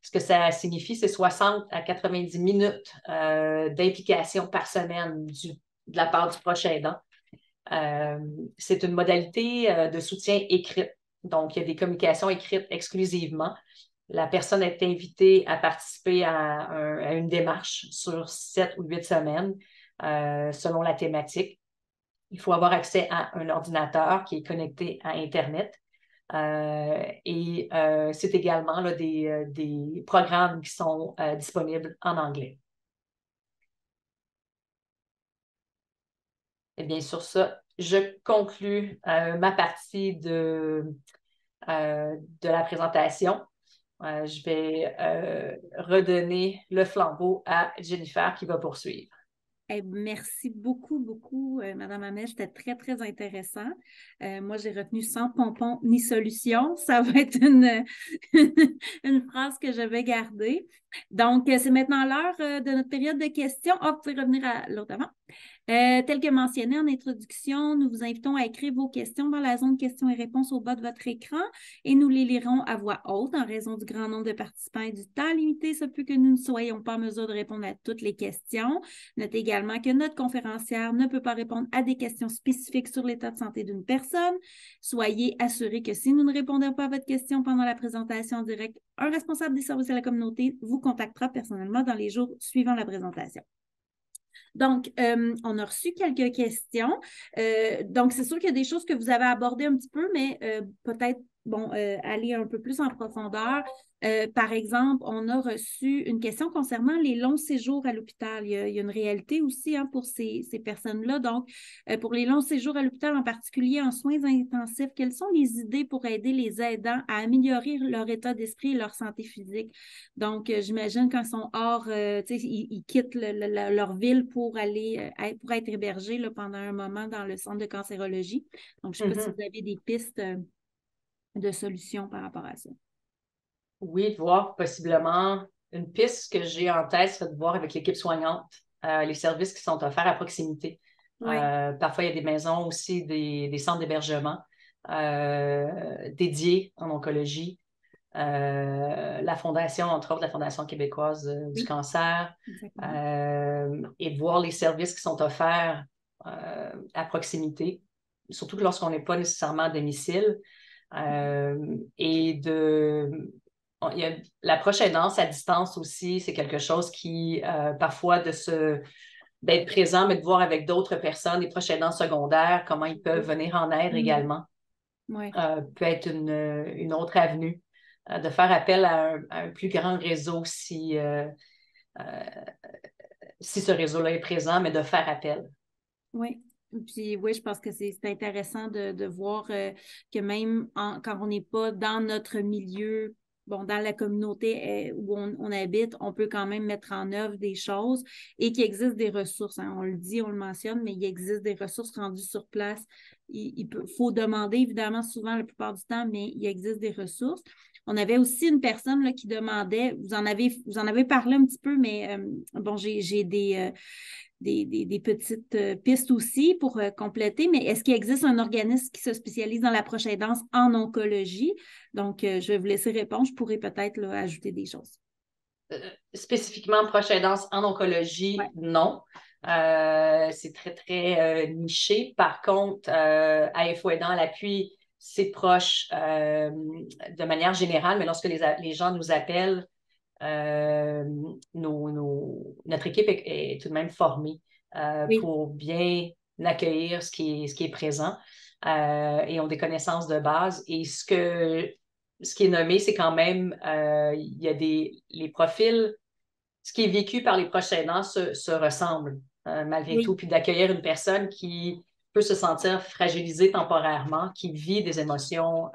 Ce que ça signifie, c'est 60 à 90 minutes d'implication par semaine de la part du proche aidant. C'est une modalité de soutien écrite. Donc, il y a des communications écrites exclusivement. La personne est invitée à participer à une démarche sur 7 ou 8 semaines selon la thématique. Il faut avoir accès à un ordinateur qui est connecté à Internet. C'est également là, des programmes qui sont disponibles en anglais. Et bien, sur ça, je conclus ma partie de la présentation. Je vais redonner le flambeau à Jennifer qui va poursuivre. Merci beaucoup, beaucoup, Madame Hamel. C'était très, très intéressant. Moi, j'ai retenu sans pompon ni solution. Ça va être une phrase que je vais garder. Donc, c'est maintenant l'heure de notre période de questions. Oh, vous pouvez revenir à l'autre avant. Tel que mentionné en introduction, nous vous invitons à écrire vos questions dans la zone questions et réponses au bas de votre écran et nous les lirons à voix haute en raison du grand nombre de participants et du temps limité. Ça peut que nous ne soyons pas en mesure de répondre à toutes les questions. Notez également que notre conférencière ne peut pas répondre à des questions spécifiques sur l'état de santé d'une personne. Soyez assurés que si nous ne répondons pas à votre question pendant la présentation en direct, un responsable des services à la communauté vous contactera personnellement dans les jours suivant la présentation. Donc, on a reçu quelques questions. Donc, c'est sûr qu'il y a des choses que vous avez abordées un petit peu, mais peut-être, aller un peu plus en profondeur. Par exemple, on a reçu une question concernant les longs séjours à l'hôpital. Il y a une réalité aussi pour ces personnes-là. Donc, pour les longs séjours à l'hôpital, en particulier en soins intensifs, quelles sont les idées pour aider les aidants à améliorer leur état d'esprit et leur santé physique? Donc, j'imagine quand ils sont hors, ils quittent leur ville pour aller pour être hébergés là, pendant un moment dans le centre de cancérologie. Donc, je ne sais pas si vous avez des pistes de solutions par rapport à ça. Oui, de voir possiblement une piste que j'ai en tête, c'est de voir avec l'équipe soignante les services qui sont offerts à proximité. Oui. Parfois, il y a des maisons aussi, des centres d'hébergement dédiés en oncologie. La Fondation, entre autres, la Fondation québécoise du cancer, et de voir les services qui sont offerts à proximité, surtout lorsqu'on n'est pas nécessairement à domicile. La proche aidance à distance aussi, c'est quelque chose qui, parfois, d'être présent, mais de voir avec d'autres personnes, des proches aidants secondaires, comment ils peuvent venir en aide également, peut être une autre avenue, de faire appel à un plus grand réseau si ce réseau-là est présent, mais de faire appel. Oui. Puis oui, je pense que c'est intéressant de voir que même quand on n'est pas dans notre milieu, bon, dans la communauté où on habite, on peut quand même mettre en œuvre des choses et qu'il existe des ressources. Hein. On le dit, on le mentionne, mais il existe des ressources rendues sur place. Faut demander, évidemment, souvent, la plupart du temps, mais il existe des ressources. On avait aussi une personne là, qui demandait, vous en avez parlé un petit peu, mais bon, j'ai des petites pistes aussi pour compléter, mais est-ce qu'il existe un organisme qui se spécialise dans la proche aidance en oncologie? Donc, je vais vous laisser répondre. Je pourrais peut-être là, ajouter des choses. Spécifiquement proche aidance en oncologie, non. C'est très, très niché. Par contre, AFO aidant à l'appui, c'est proche de manière générale, mais lorsque les gens nous appellent, notre équipe est tout de même formée pour bien accueillir ce qui est présent et ont des connaissances de base. Et ce qui est nommé, c'est quand même, il y a les profils, ce qui est vécu par les proches aidants se ressemble malgré tout. Puis d'accueillir une personne qui peut se sentir fragilisée temporairement, qui vit des émotions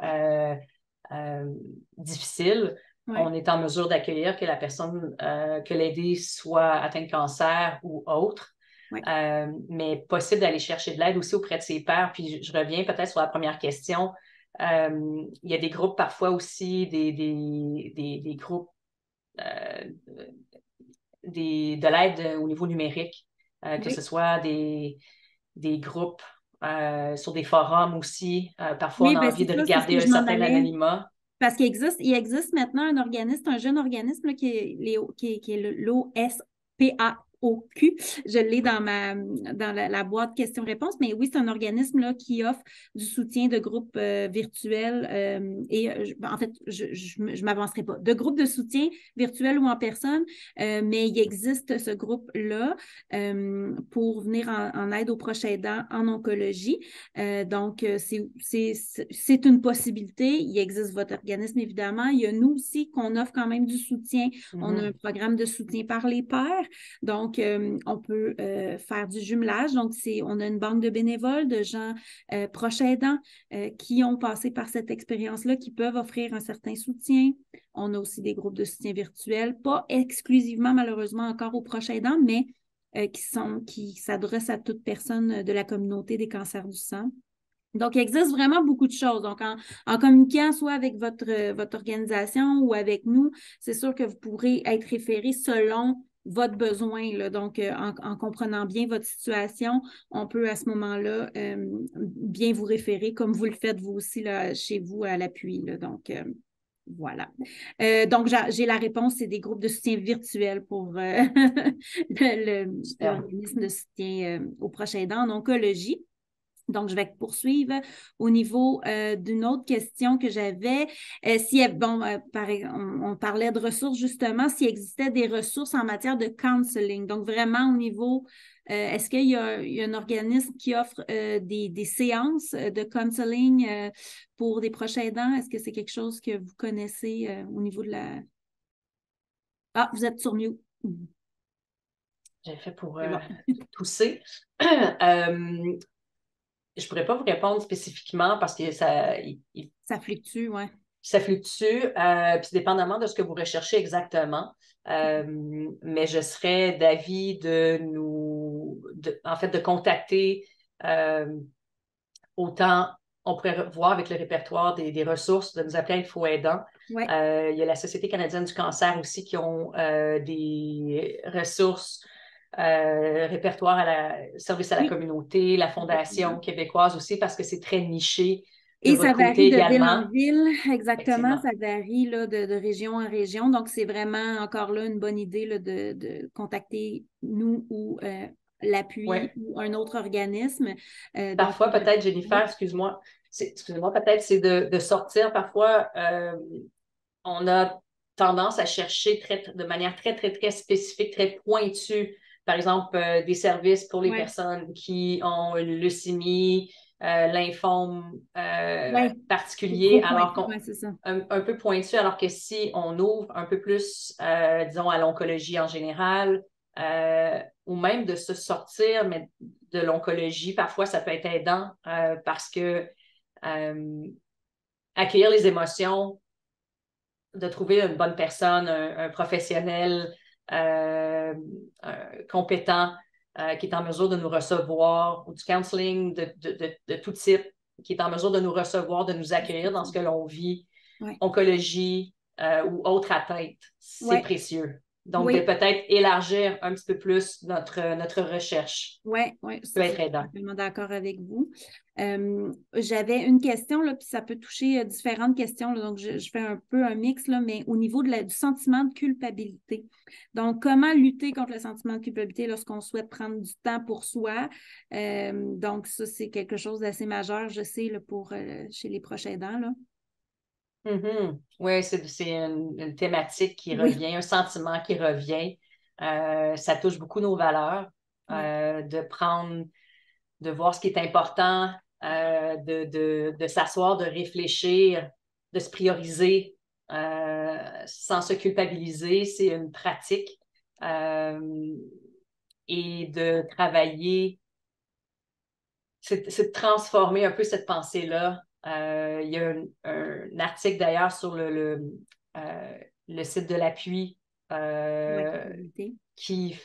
difficiles, on est en mesure d'accueillir que la personne, que l'aidée soit atteinte de cancer ou autre. Mais possible d'aller chercher de l'aide aussi auprès de ses pairs. Puis je reviens peut-être sur la première question. Il y a des groupes parfois aussi, des groupes de l'aide au niveau numérique, que ce soit des groupes sur des forums aussi. Parfois, on a envie de regarder un certain anonymat. Parce il existe maintenant un organisme, un jeune organisme là, qui est l'OSPA. Je l'ai dans la boîte questions-réponses, mais oui, c'est un organisme là, qui offre du soutien de groupes virtuels en fait, je ne m'avancerai pas, de groupes de soutien virtuels ou en personne, mais il existe ce groupe-là pour venir en aide aux proches aidants en oncologie. Donc, c'est une possibilité. Il existe votre organisme, évidemment. Il y a nous aussi qu'on offre quand même du soutien. On a un programme de soutien par les pairs. Donc, on peut faire du jumelage. Donc, on a une banque de bénévoles, de gens proches aidants qui ont passé par cette expérience-là, qui peuvent offrir un certain soutien. On a aussi des groupes de soutien virtuels, pas exclusivement, malheureusement, encore aux proches aidants, mais qui s'adressent à toute personne de la communauté des cancers du sang. Donc, il existe vraiment beaucoup de choses. Donc, en communiquant soit avec votre organisation ou avec nous, c'est sûr que vous pourrez être référé selon votre besoin. Là. Donc, en comprenant bien votre situation, on peut à ce moment-là bien vous référer comme vous le faites vous aussi là, chez vous à l'appui. Donc, voilà. Donc, j'ai la réponse, c'est des groupes de soutien virtuels pour l'organisme de soutien aux proches aidants en oncologie. Donc, je vais poursuivre au niveau d'une autre question que j'avais. On parlait de ressources, justement, s'il existait des ressources en matière de counseling. Donc, vraiment au niveau, est-ce qu'il y a un organisme qui offre des séances de counseling pour des proches aidants? Est-ce que c'est quelque chose que vous connaissez au niveau de la... Ah, vous êtes sur mute. J'ai fait pour tousser. Je ne pourrais pas vous répondre spécifiquement parce que ça fluctue, oui. Ça fluctue, puis dépendamment de ce que vous recherchez exactement. Mais je serais d'avis de contacter autant, on pourrait voir avec le répertoire des ressources, de nous appeler Info Aidant. Il y a la Société canadienne du cancer aussi qui ont des ressources. Répertoire service à la communauté, la Fondation québécoise aussi, parce que c'est très niché. Et ça varie de ville en ville, exactement. Ça varie là, de région en région. Donc, c'est vraiment encore là une bonne idée là, de contacter nous ou l'appui Ouais. ou un autre organisme. Donc, Parfois, peut-être, Jennifer, excuse-moi, excusez-moi, peut-être c'est de sortir. Parfois, on a tendance à chercher de manière très, très, très spécifique, très pointue, par exemple, des services pour les ouais, personnes qui ont une leucémie, lymphome ouais, c'est particulier, trop alors pointu, ouais, c'est ça. un peu pointu, alors que si on ouvre un peu plus, disons, à l'oncologie en général, ou même de se sortir, mais de l'oncologie, parfois ça peut être aidant parce que accueillir les émotions, de trouver une bonne personne, un professionnel compétent qui est en mesure de nous recevoir, ou du counseling de tout type, qui est en mesure de nous recevoir, de nous accueillir dans ce que l'on vit, Ouais, oncologie ou autre atteinte, c'est ouais, précieux. Donc, de oui. peut-être élargir un petit peu plus notre recherche Oui, ouais, peut ça, je être suis aidant. complètement d'accord avec vous. J'avais une question, là, puis ça peut toucher différentes questions, là, donc je fais un peu un mix, là, mais au niveau du sentiment de culpabilité. Donc, comment lutter contre le sentiment de culpabilité lorsqu'on souhaite prendre du temps pour soi? Donc, ça, c'est quelque chose d'assez majeur, je sais, là, chez les proches aidants, là. Oui, c'est une thématique qui Oui, revient, un sentiment qui revient. Ça touche beaucoup nos valeurs, oui, de voir ce qui est important, de s'asseoir, de réfléchir, de se prioriser sans se culpabiliser. C'est une pratique et de travailler, c'est de transformer un peu cette pensée-là. Il y a un article d'ailleurs sur le site de l'appui la euh, culpabilité. qui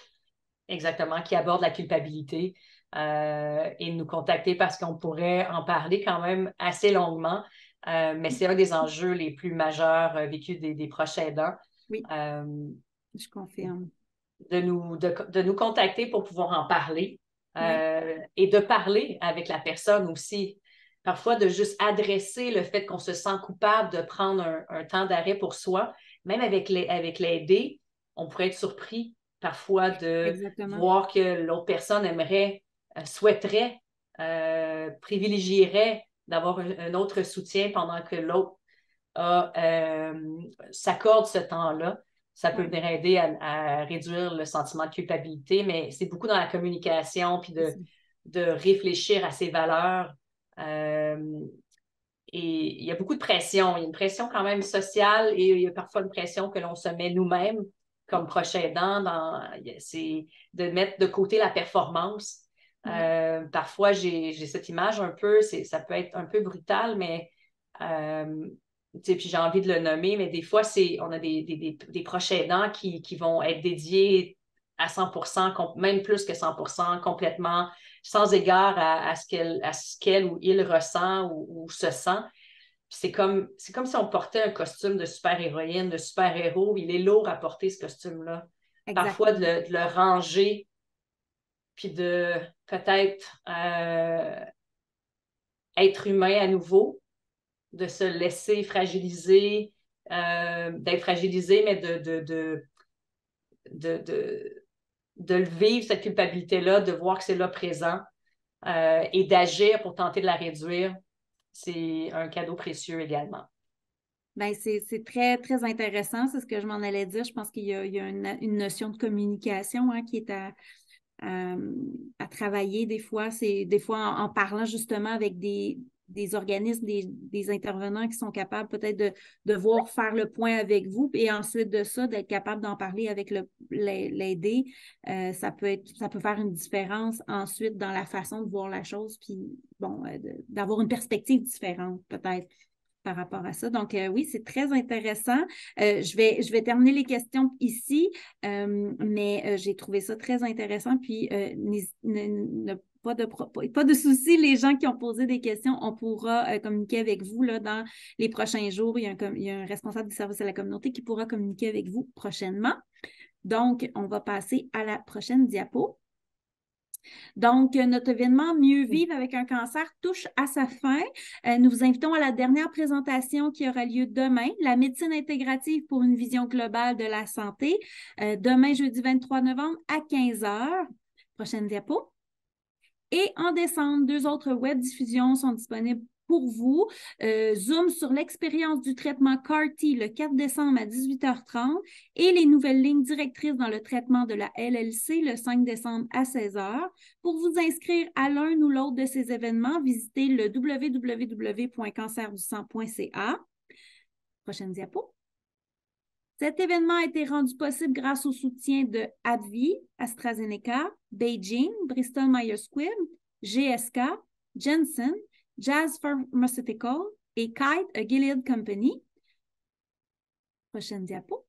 exactement, qui aborde la culpabilité et nous contacter parce qu'on pourrait en parler quand même assez longuement. Mais c'est un des enjeux les plus majeurs vécus des proches aidants. Oui, Euh, je confirme. de nous contacter pour pouvoir en parler Oui, et de parler avec la personne aussi. Parfois, de juste adresser le fait qu'on se sent coupable de prendre un temps d'arrêt pour soi, même avec l'aidé, on pourrait être surpris parfois de exactement. voir que l'autre personne aimerait, souhaiterait, privilégierait d'avoir un autre soutien pendant que l'autre s'accorde ce temps-là. Ça peut Oui, venir aider à réduire le sentiment de culpabilité, mais c'est beaucoup dans la communication, puis c'est ça. de réfléchir à ses valeurs. Euh, et il y a beaucoup de pression. Il y a une pression quand même sociale et il y a parfois une pression que l'on se met nous-mêmes comme proche aidant. C'est de mettre de côté la performance. Oui, Parfois, j'ai cette image un peu, ça peut être un peu brutal, mais euh, puis j'ai envie de le nommer, mais des fois, on a des proches aidants qui vont être dédiés à 100%, même plus que 100%, complètement, sans égard à ce qu'elle ou il ressent ou se sent. C'est comme si on portait un costume de super-héroïne, de super-héros. Il est lourd à porter ce costume-là. Parfois, exactement. de le ranger, puis de peut-être être humain à nouveau, de se laisser fragiliser, d'être fragilisé, mais de, de, de le vivre, cette culpabilité-là, de voir que c'est là présent et d'agir pour tenter de la réduire, c'est un cadeau précieux également. Ben, c'est très, très intéressant, c'est ce que je m'en allais dire. Je pense qu'il y a une notion de communication hein, qui est à, à travailler des fois. C'est des fois en parlant justement avec des organismes, des intervenants qui sont capables peut-être de voir faire le point avec vous et ensuite de ça, d'être capable d'en parler avec l'aider. Ça peut faire une différence ensuite dans la façon de voir la chose, puis bon, d'avoir une perspective différente peut-être par rapport à ça. Donc, oui, c'est très intéressant. Je vais terminer les questions ici, mais j'ai trouvé ça très intéressant. Puis, pas de souci, les gens qui ont posé des questions, on pourra communiquer avec vous là, dans les prochains jours. Il y a un responsable du service à la communauté qui pourra communiquer avec vous prochainement. Donc, on va passer à la prochaine diapo. Donc, notre événement Mieux vivre avec un cancer touche à sa fin. Nous vous invitons à la dernière présentation qui aura lieu demain, la médecine intégrative pour une vision globale de la santé, demain, jeudi 23 novembre à 15 heures. Prochaine diapo. Et en décembre, 2 autres web diffusions sont disponibles pour vous. Zoom sur l'expérience du traitement CAR-T le 4 décembre à 18h30 et les nouvelles lignes directrices dans le traitement de la LLC le 5 décembre à 16h. Pour vous inscrire à l'un ou l'autre de ces événements, visitez le www.cancerdusang.ca. Prochaine diapo. Cet événement a été rendu possible grâce au soutien de AbbVie, AstraZeneca, Beijing, Bristol Myers Squibb, GSK, Janssen, Jazz Pharmaceutical et Kite, a Gilead Company. Prochaine diapo.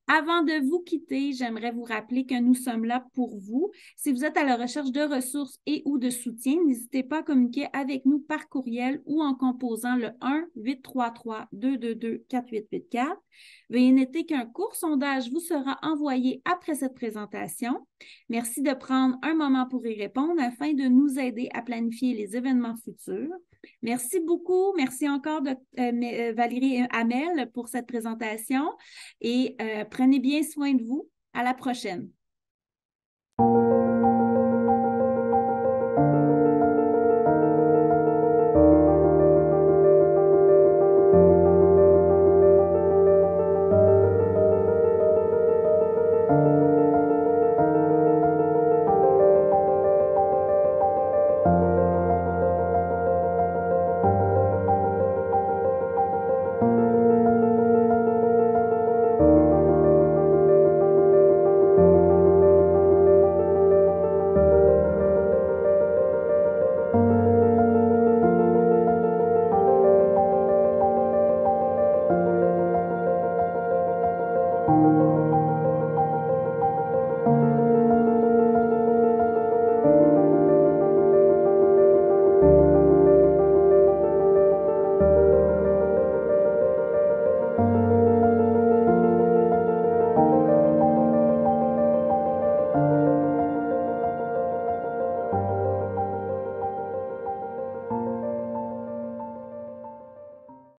Avant de vous quitter, j'aimerais vous rappeler que nous sommes là pour vous. Si vous êtes à la recherche de ressources et ou de soutien, n'hésitez pas à communiquer avec nous par courriel ou en composant le 1-833-222-4884. Veuillez noter qu'un court sondage vous sera envoyé après cette présentation. Merci de prendre un moment pour y répondre afin de nous aider à planifier les événements futurs. Merci beaucoup. Merci encore Valérie Hamel pour cette présentation et prenez bien soin de vous. À la prochaine.